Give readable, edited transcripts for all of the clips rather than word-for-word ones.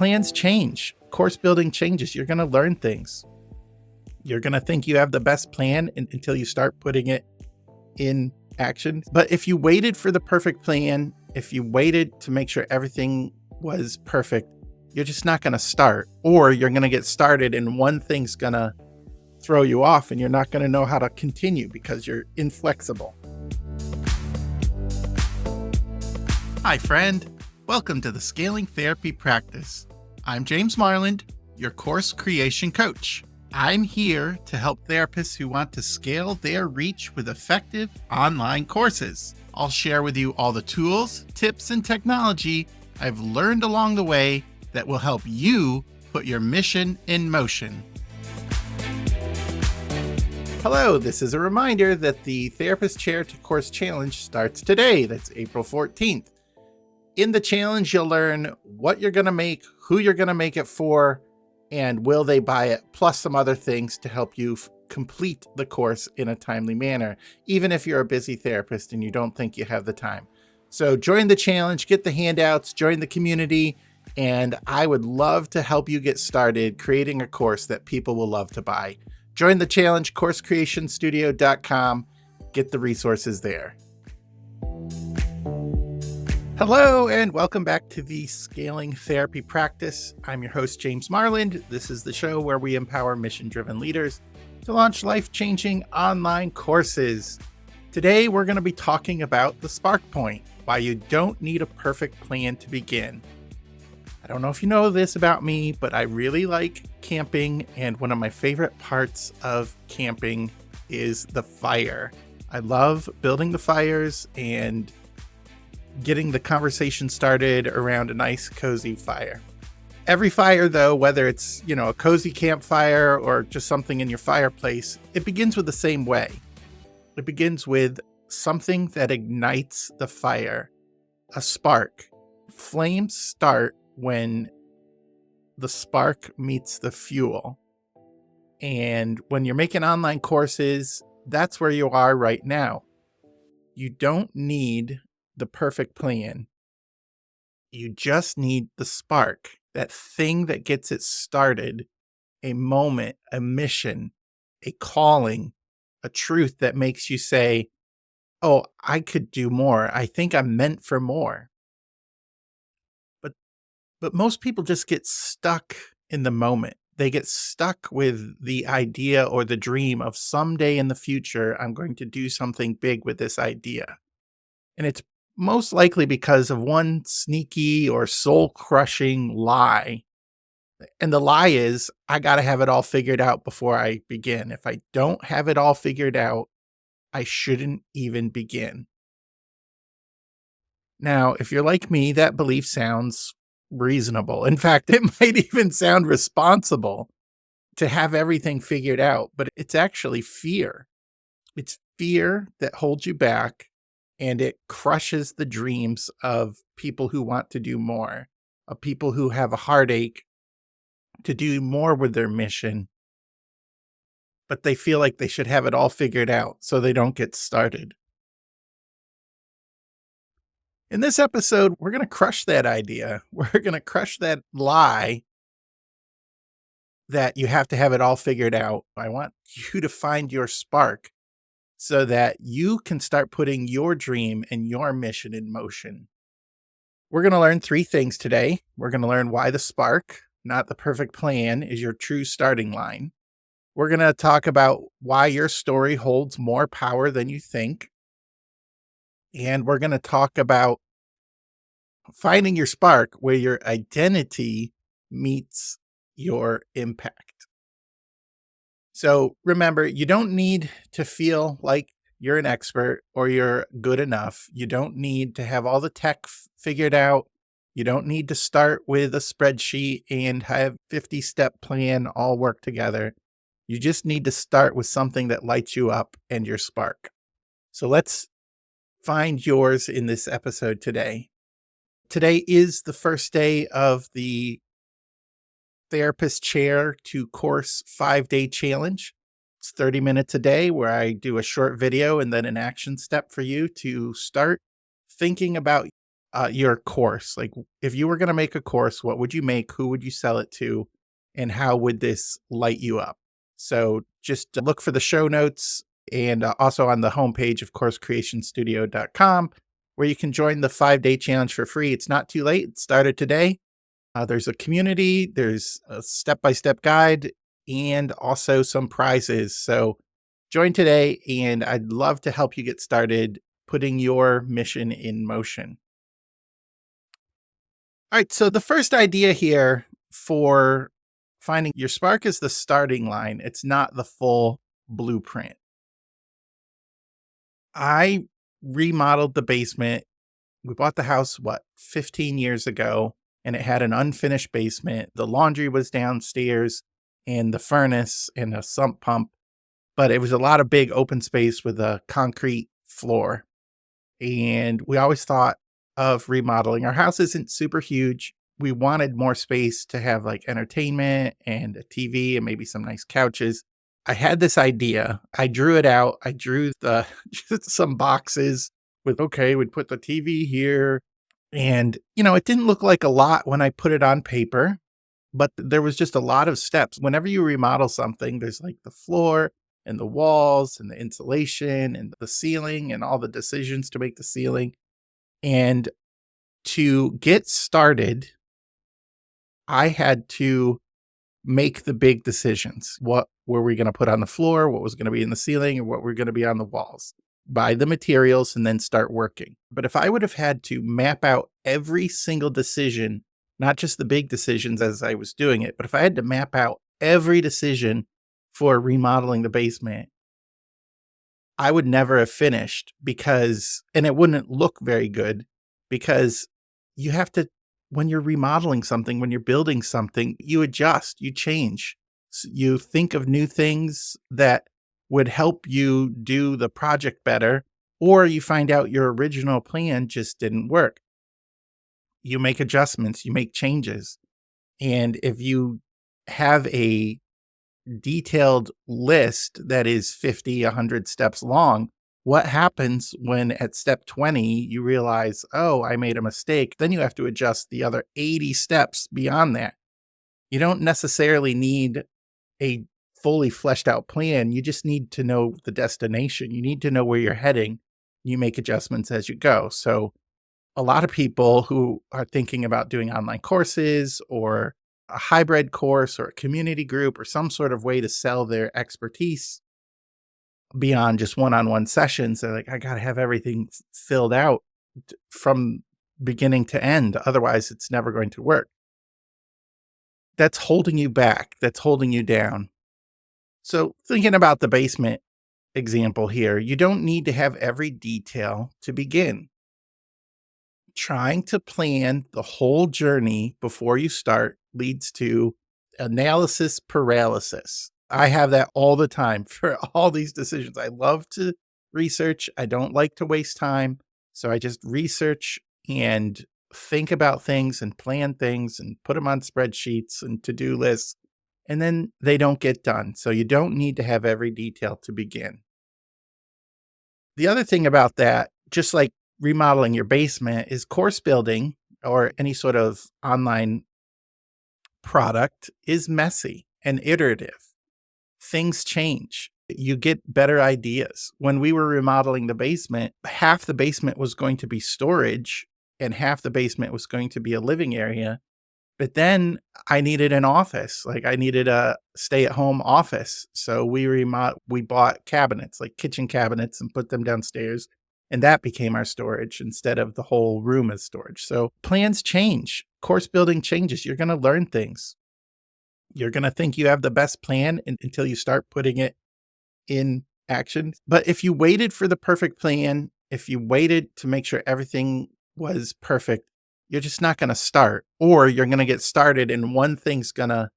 plans change. Course building changes. You're going to learn things. You're going to think you have the best plan until you start putting it in action. But if you waited for the perfect plan, if you waited to make sure everything was perfect, you're just not going to start. Or you're going to get started and one thing's going to throw you off and you're not going to know how to continue because you're inflexible. Hi, friend. Welcome to the Scaling Therapy Practice. I'm James Marland, your course creation coach. I'm here to help therapists who want to scale their reach with effective online courses. I'll share with you all the tools, tips, and technology I've learned along the way that will help you put your mission in motion. Hello, this is a reminder that the Therapist Chair to Course Challenge starts today. That's April 14th. In the challenge, you'll learn what you're going to make, who you're going to make it for, and will they buy it, plus some other things to help you complete the course in a timely manner, even if you're a busy therapist and you don't think you have the time. So join the challenge, get the handouts, join the community, and I would love to help you get started creating a course that people will love to buy. Join the challenge, coursecreationstudio.com. Get the resources there. Hello, and welcome back to the Scaling Therapy Practice. I'm your host, James Marland. This is the show where we empower mission-driven leaders to launch life-changing online courses. Today, we're going to be talking about the spark point, why you don't need a perfect plan to begin. I don't know if you know this about me, but I really like camping, and one of my favorite parts of camping is the fire. I love building the fires and getting the conversation started around a nice, cozy fire. Every fire, though, whether it's, a cozy campfire or just something in your fireplace, it begins with the same way. It begins with something that ignites the fire, a spark. Flames start when the spark meets the fuel. And when you're making online courses, that's where you are right now. You don't need the perfect plan. You just need the spark, that thing that gets it started, a moment, a mission, a calling, a truth that makes you say, oh, I could do more. I think I'm meant for more. But most people just get stuck in the moment. They get stuck with the idea or the dream of someday in the future, I'm going to do something big with this idea. And it's most likely because of one sneaky or soul-crushing lie. And the lie is, I got to have it all figured out before I begin. If I don't have it all figured out, I shouldn't even begin. Now, if you're like me, that belief sounds reasonable. In fact, it might even sound responsible to have everything figured out, but it's actually fear. It's fear that holds you back, and it crushes the dreams of people who want to do more, of people who have a heartache to do more with their mission, but they feel like they should have it all figured out so they don't get started. In this episode, we're going to crush that idea. We're going to crush that lie that you have to have it all figured out. I want you to find your spark so that you can start putting your dream and your mission in motion. We're going to learn 3 things today. We're going to learn why the spark, not the perfect plan, is your true starting line. We're going to talk about why your story holds more power than you think. And we're going to talk about finding your spark where your identity meets your impact. So remember, you don't need to feel like you're an expert or you're good enough. You don't need to have all the tech figured out. You don't need to start with a spreadsheet and have 50-step plan all work together. You just need to start with something that lights you up and your spark. So let's find yours in this episode today. Today is the first day of the Therapist Chair to Course 5-day challenge. It's 30 minutes a day where I do a short video and then an action step for you to start thinking about your course. Like, if you were going to make a course, what would you make? Who would you sell it to? And how would this light you up? So just look for the show notes and also on the homepage of coursecreationstudio.com, where you can join the 5-day challenge for free. It's not too late. It started today. There's a community, there's a step-by-step guide, and also some prizes. So join today, and I'd love to help you get started putting your mission in motion. All right, so the first idea here for finding your spark is the starting line. It's not the full blueprint. I remodeled the basement. We bought the house, 15 years ago, and it had an unfinished basement. The laundry was downstairs and the furnace and a sump pump, but it was a lot of big open space with a concrete floor. And we always thought of remodeling. Our house isn't super huge. We wanted more space to have like entertainment and a TV and maybe some nice couches. I had this idea. I drew it out. I drew the just some boxes with, okay, we'd put the TV here. And, it didn't look like a lot when I put it on paper, but there was just a lot of steps. Whenever you remodel something, there's like the floor and the walls and the insulation and the ceiling and all the decisions to make the ceiling. And to get started, I had to make the big decisions. What were we going to put on the floor? What was going to be in the ceiling? And what were going to be on the walls? Buy the materials and then start working. But if I would have had to map out every single decision, not just the big decisions as I was doing it, but if I had to map out every decision for remodeling the basement, I would never have finished and it wouldn't look very good because you have to, when you're remodeling something, when you're building something, you adjust, you change, you think of new things that would help you do the project better, or you find out your original plan just didn't work. You make adjustments, you make changes. And if you have a detailed list that is 50, 100 steps long, what happens when at step 20 you realize, oh, I made a mistake? Then you have to adjust the other 80 steps beyond that. You don't necessarily need a fully fleshed out plan. You just need to know the destination. You need to know where you're heading. You make adjustments as you go. So a lot of people who are thinking about doing online courses or a hybrid course or a community group or some sort of way to sell their expertise beyond just one-on-one sessions, they're like, I got to have everything filled out from beginning to end. Otherwise, it's never going to work. That's holding you back. That's holding you down. So thinking about the basement example here, you don't need to have every detail to begin. Trying to plan the whole journey before you start leads to analysis paralysis. I have that all the time for all these decisions. I love to research. I don't like to waste time. So I just research and think about things and plan things and put them on spreadsheets and to-do lists, and then they don't get done. So you don't need to have every detail to begin. The other thing about that, just like remodeling your basement, is course building or any sort of online product is messy and iterative. Things change. You get better ideas. When we were remodeling the basement, half the basement was going to be storage and half the basement was going to be a living area. But then I needed an office. Like, I needed a stay-at-home office. So we bought cabinets, like kitchen cabinets, and put them downstairs. And that became our storage instead of the whole room as storage. So plans change. Course building changes. You're going to learn things. You're going to think you have the best plan until you start putting it in action. But if you waited for the perfect plan, if you waited to make sure everything was perfect, you're just not going to start, or you're going to get started and one thing's going to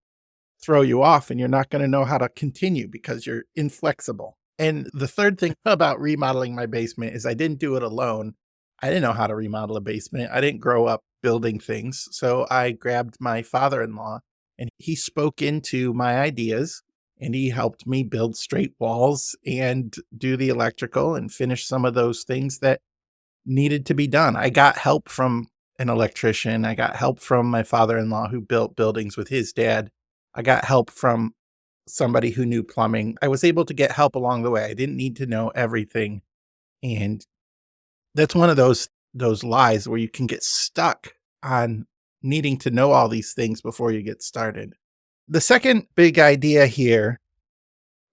throw you off and you're not going to know how to continue because you're inflexible. And the third thing about remodeling my basement is I didn't do it alone. I didn't know how to remodel a basement. I didn't grow up building things. So I grabbed my father-in-law and he spoke into my ideas and he helped me build straight walls and do the electrical and finish some of those things that needed to be done. I got help from an electrician. I got help from my father-in-law who built buildings with his dad. I got help from somebody who knew plumbing. I was able to get help along the way. I didn't need to know everything. And that's one of those lies where you can get stuck on needing to know all these things before you get started. The second big idea here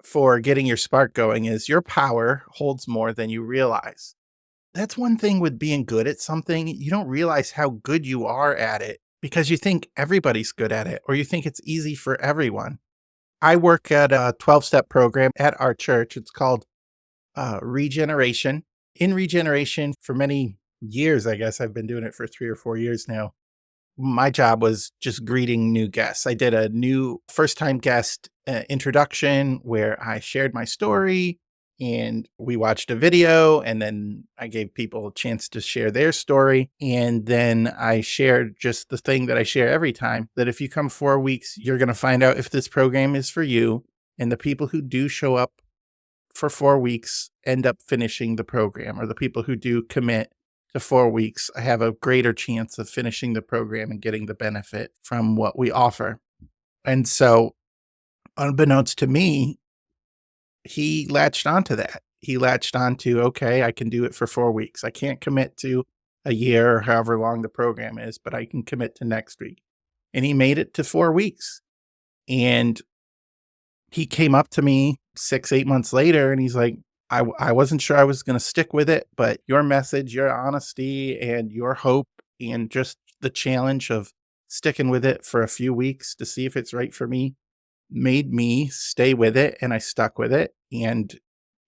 for getting your spark going is your power holds more than you realize. That's one thing with being good at something. You don't realize how good you are at it because you think everybody's good at it or you think it's easy for everyone. I work at a 12-step program at our church. It's called Regeneration. In Regeneration, for many years, I guess I've been doing it for 3 or 4 years now. My job was just greeting new guests. I did a new first time guest introduction where I shared my story and we watched a video, and then I gave people a chance to share their story. And then I shared just the thing that I share every time, that if you come 4 weeks, you're going to find out if this program is for you. And the people who do show up for 4 weeks end up finishing the program, or the people who do commit to 4 weeks, I have a greater chance of finishing the program and getting the benefit from what we offer. And so, unbeknownst to me, he latched onto that. He latched onto, okay, I can do it for 4 weeks. I can't commit to a year or however long the program is, but I can commit to next week. And he made it to 4 weeks. And he came up to me 6, 8 months later and he's like, I wasn't sure I was going to stick with it, but your message, your honesty, and your hope, and just the challenge of sticking with it for a few weeks to see if it's right for me, made me stay with it. And I stuck with it. And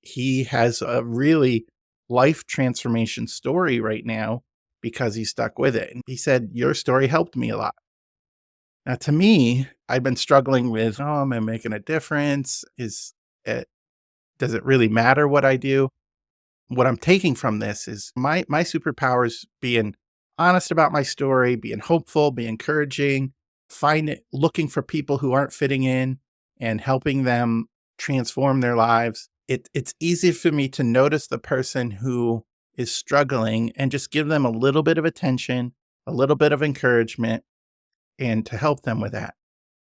he has a really life transformation story right now because he stuck with it. And he said, your story helped me a lot. Now, to me, I've been struggling with, oh, am I making a difference? Does it really matter what I do? What I'm taking from this is my superpowers being honest about my story, being hopeful, being encouraging, looking for people who aren't fitting in and helping them transform their lives. It's easy for me to notice the person who is struggling and just give them a little bit of attention, a little bit of encouragement, and to help them with that.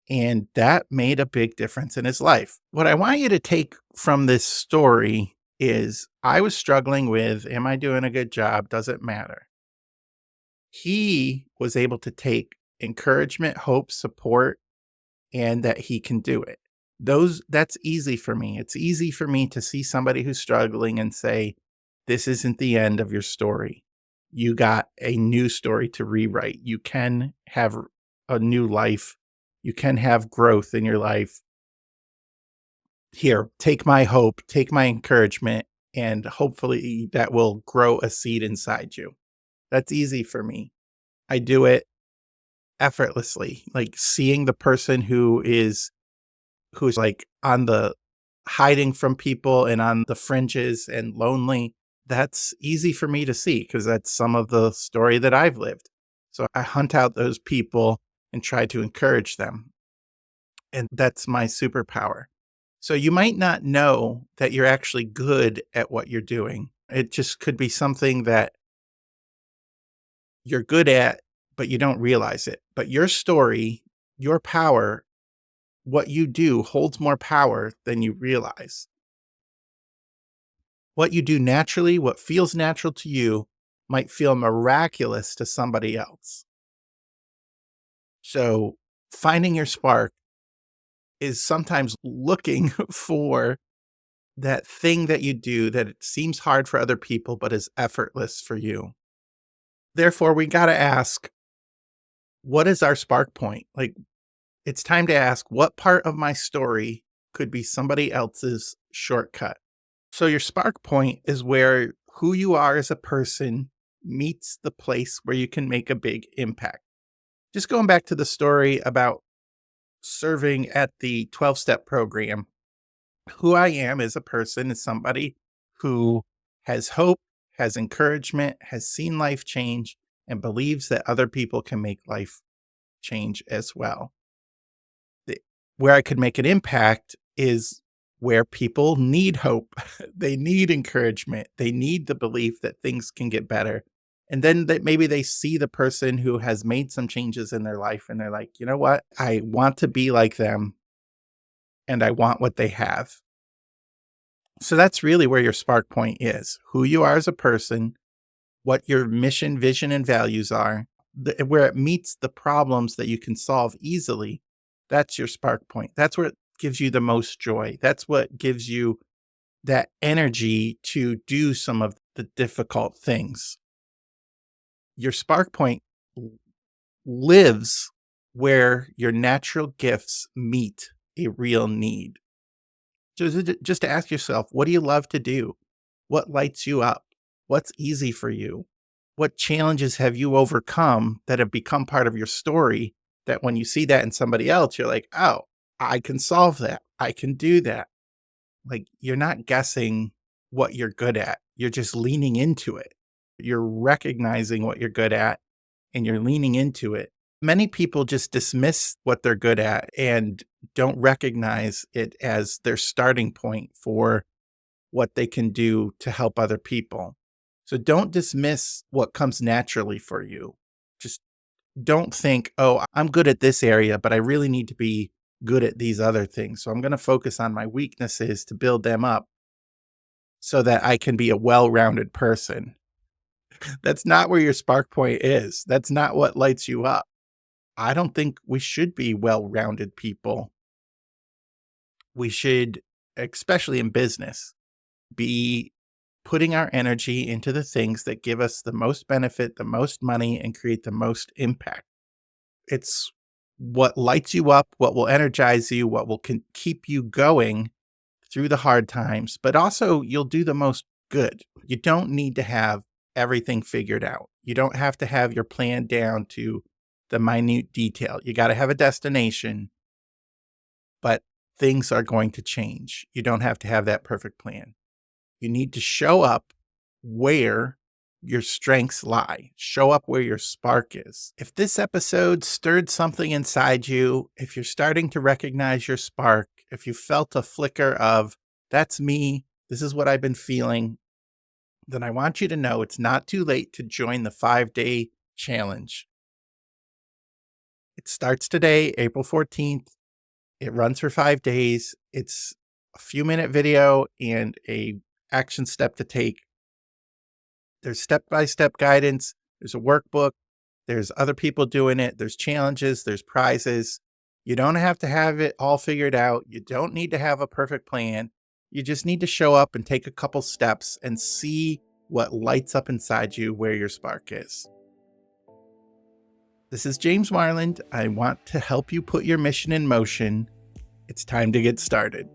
And that made a big difference in his life. What I want you to take from this story is I was struggling with, am I doing a good job? Does it matter? He was able to take encouragement, hope, support, and that he can do it. That's easy for me. It's easy for me to see somebody who's struggling and say, this isn't the end of your story. You got a new story to rewrite. You can have a new life. You can have growth in your life. Here, take my hope, take my encouragement, and hopefully that will grow a seed inside you. That's easy for me. I do it effortlessly, like seeing the person who's like on the hiding from people and on the fringes and lonely. That's easy for me to see because that's some of the story that I've lived. So I hunt out those people and try to encourage them. And that's my superpower. So you might not know that you're actually good at what you're doing. It just could be something that you're good at, but you don't realize it. But your story, your power, what you do holds more power than you realize. What you do naturally, what feels natural to you, might feel miraculous to somebody else. So finding your spark is sometimes looking for that thing that you do that it seems hard for other people, but is effortless for you. Therefore, we got to ask, what is our spark point? Like, it's time to ask, what part of my story could be somebody else's shortcut? So your spark point is where who you are as a person meets the place where you can make a big impact. Just going back to the story about serving at the 12-step program, who I am as a person is somebody who has hope, has encouragement, has seen life change, and believes that other people can make life change as well. Where I could make an impact is where people need hope. They need encouragement. They need the belief that things can get better. And then maybe they see the person who has made some changes in their life and they're like, you know what? I want to be like them and I want what they have. So that's really where your spark point is, who you are as a person, what your mission, vision, and values are, where it meets the problems that you can solve easily. That's your spark point. That's where it gives you the most joy. That's what gives you that energy to do some of the difficult things. Your spark point lives where your natural gifts meet a real need. Just to ask yourself, what do you love to do? What lights you up? What's easy for you? What challenges have you overcome that have become part of your story that when you see that in somebody else, you're like, oh, I can solve that. I can do that. Like, you're not guessing what you're good at. You're just leaning into it. You're recognizing what you're good at and you're leaning into it. Many people just dismiss what they're good at and don't recognize it as their starting point for what they can do to help other people. So don't dismiss what comes naturally for you. Just don't think, oh, I'm good at this area, but I really need to be good at these other things. So I'm going to focus on my weaknesses to build them up so that I can be a well-rounded person. That's not where your spark point is. That's not what lights you up. I don't think we should be well-rounded people. We should, especially in business, be putting our energy into the things that give us the most benefit, the most money, and create the most impact. It's what lights you up, what will energize you, what will keep you going through the hard times, but also you'll do the most good. You don't need to have everything figured out. You don't have to have your plan down to the minute detail. You got to have a destination, but things are going to change. You don't have to have that perfect plan. You need to show up where your strengths lie. Show up where your spark is. If this episode stirred something inside you, if you're starting to recognize your spark, if you felt a flicker of, that's me, this is what I've been feeling, then I want you to know it's not too late to join the 5-day challenge. It starts today, April 14th. It runs for 5 days. It's a few-minute video and a action step to take. There's step-by-step guidance. There's a workbook. There's other people doing it. There's challenges. There's prizes. You don't have to have it all figured out. You don't need to have a perfect plan. You just need to show up and take a couple steps and see what lights up inside you where your spark is. This is James Marland. I want to help you put your mission in motion. It's time to get started.